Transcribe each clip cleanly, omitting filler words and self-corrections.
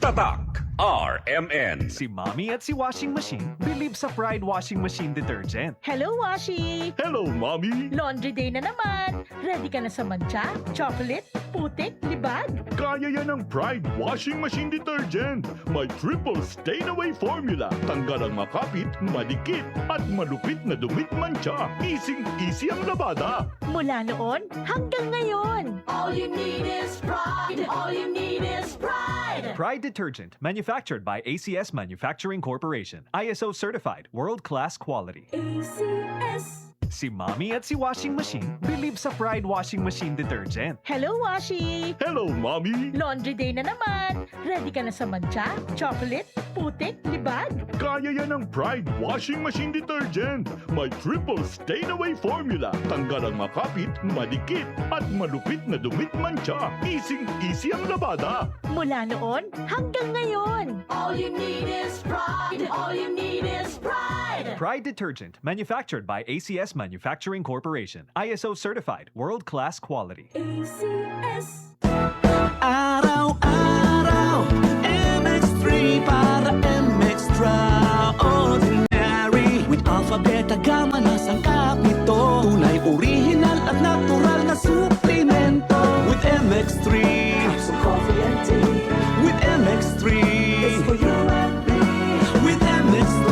Tatak RMN. Si Mommy at si Washing Machine believe sa Pride Washing Machine Detergent. Hello, Washi! Hello, Mommy! Laundry day na naman! Ready ka na sa mancha, chocolate, putik, libag? Kaya yan ang Pride Washing Machine Detergent. May triple stain-away formula. Tanggal ang makapit, madikit, at malupit na dumit mancha. Easy ang labada. Mula noon hanggang ngayon. All you need is pride. All you need is pride. Pride Detergent, manufactured by ACS Manufacturing Corporation. ISO certified, world-class quality. ACS. Si Mommy at si Washing Machine believe sa Pride Washing Machine Detergent. Hello, Washi! Hello, Mommy! Laundry day na naman. Ready ka na sa mancha, chocolate, putik, libag? Kaya yan ang Pride Washing Machine Detergent. May triple stain-away formula. Tanggal ang makapit, madikit, at malupit na dumit mancha. Easy ang labada. Mula noon hanggang ngayon. All you need is pride. All you need is pride. Pride Detergent, manufactured by ACS Manufacturing Corporation. ISO certified, world-class quality. ACS. Araw-araw, MX3 para MX-Traordinary. With Alpha, Beta, Gamma na sangkap nito. Tunay, original at natural na suplemento. With MX3, some coffee and tea. With MX3, it's for you and me. With MX3,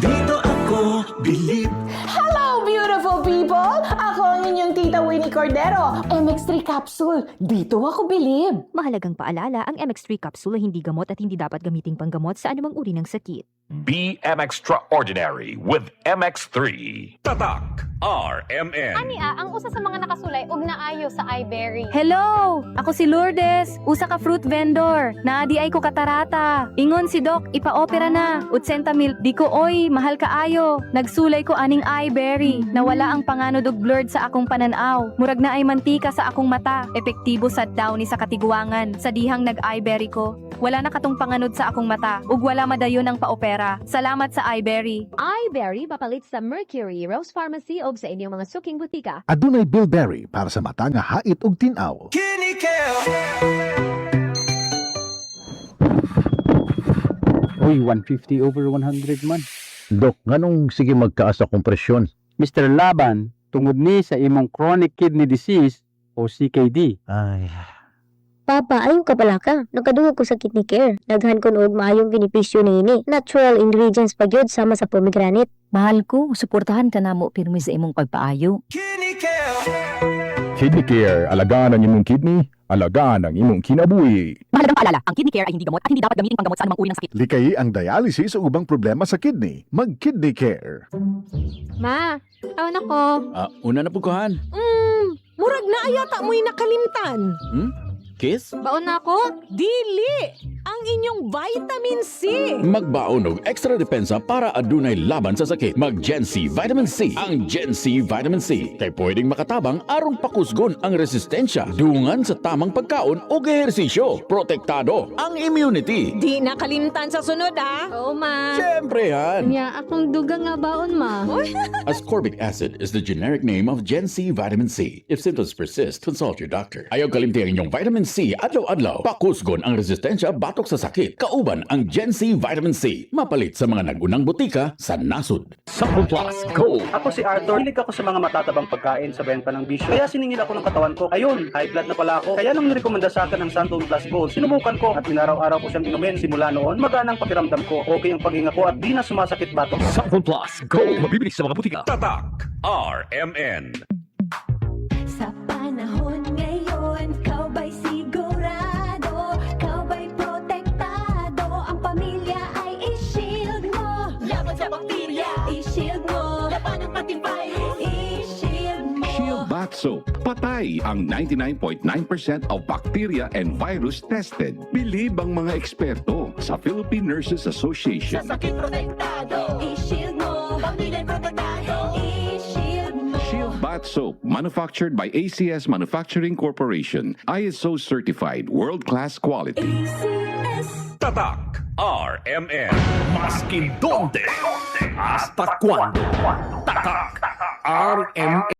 dito ako believe. Hello, beautiful people! Ako ang inyong tita Winnie Cordero. MX3 capsule. Dito ako bilib. Mahalagang paalala, ang MX3 capsule ay hindi gamot at hindi dapat gamiting panggamot sa anumang uri ng sakit. BM Extraordinary with MX3. Tatak RMN. Ania, ang usa sa mga nakasulay og naayo sa iBerry. Hello! Ako si Lourdes, usa ka fruit vendor. Naadi ay ko katarata. Ingon si Doc, ipa-opera na. 80 mil, di ko oy, mahal kaayo. Nagsulay ko aning iBerry. Nawala ang panganod og blurred sa akong pananaw. Murag na ay mantika sa akong mata. Epektibo sad daw ni sa katiguangan. Sa dihang nag-iBerry ko. Wala na katong panganod sa akong mata. Ug wala madayon ang paopera. Salamat sa iBerry. iBerry papalit sa Mercury Rose Pharmacy o sa inyong mga suking butika. Adunay bilberry para sa mata nga hait ug tin-aw. Uy, 150 over 100 man. Dok, nganong sige magkaas akong presyon? Mr. Laban, tungod ni sa imong chronic kidney disease o CKD. Ay, Papa, ayaw ka pala ka. Nakadungog ko sa kidney care. Daghan ko noog maayong benepisyo niini. Natural ingredients pa gyud sama sa pomegranate. Mahal ko, suportahan ka namo pirmi sa imong pagpaayo. Kidney Care, alagaan ang imong kidney, alagaan ang imong kinabuhi. Mahalagang paalala, ang kidney care ay hindi gamot at hindi dapat gamitin panggamot sa anumang uri ng sakit. Likay ang dialysis o ubang problema sa kidney. Mag-Kidney Care. Ma, taon ako. Una na pukuhan. Murag na ayata mo'y nakalimtan. Kiss? Baon na ako? Dili! Ang inyong vitamin C! Magbaon og extra depensa para adunay laban sa sakit. Mag Gen C Vitamin C. Ang Gen C Vitamin C kay pwedeng makatabang aron pakusgon ang resistensya dungan sa tamang pagkaon o ehersisyo. Protektado ang immunity. Di nakalimtan sa sunod, Oo, ma. Siyempre yan. Nya, akong dugang nga baon, ma. Ascorbic acid is the generic name of Gen C Vitamin C. If symptoms persist, consult your doctor. Ayaw kalimti ang inyong Vitamin C adlaw-adlaw. Pakusgon ang resistensya batok sa sakit. Kauban ang Gen C Vitamin C. Mapalit sa mga nagunang butika sa nasod. Sample Plus Go! Ako si Arthur. Hilig ako sa mga matatabang pagkain sa benta ng bisyo. Kaya siningil ako ng katawan ko. Ayun, high blood na pala ako. Kaya nung nirekomenda sa akin ng Santon Plus Gold, sinubukan ko at inaraw-araw ko siyang inumin. Simula noon, maganang pakiramdam ko. Okay ang paghinga ko at di na sumasakit batok. Sample Plus Go! Mabibili sa mga butika. Tatak RMN. Sa panahon ngayon, kau ba'y sigurado? Kau ba'y protektado? Ang pamilya ay i-shield mo. Laban sa bakterya, i-shield mo. Laban ng pati virus, i-shield mo. Shield Bath Soap. Patay ang 99.9% of bacteria and virus tested. Bilib ang mga eksperto sa Philippine Nurses Association. Sa sakit protektado, i-shield mo. Pamilya protektado, i-shield mo. Shield Bath Soap, manufactured by ACS Manufacturing Corporation. ISO certified, world-class quality. ACS. Tatak RMN. Maskin donde, hasta cuando. Tatak RMN.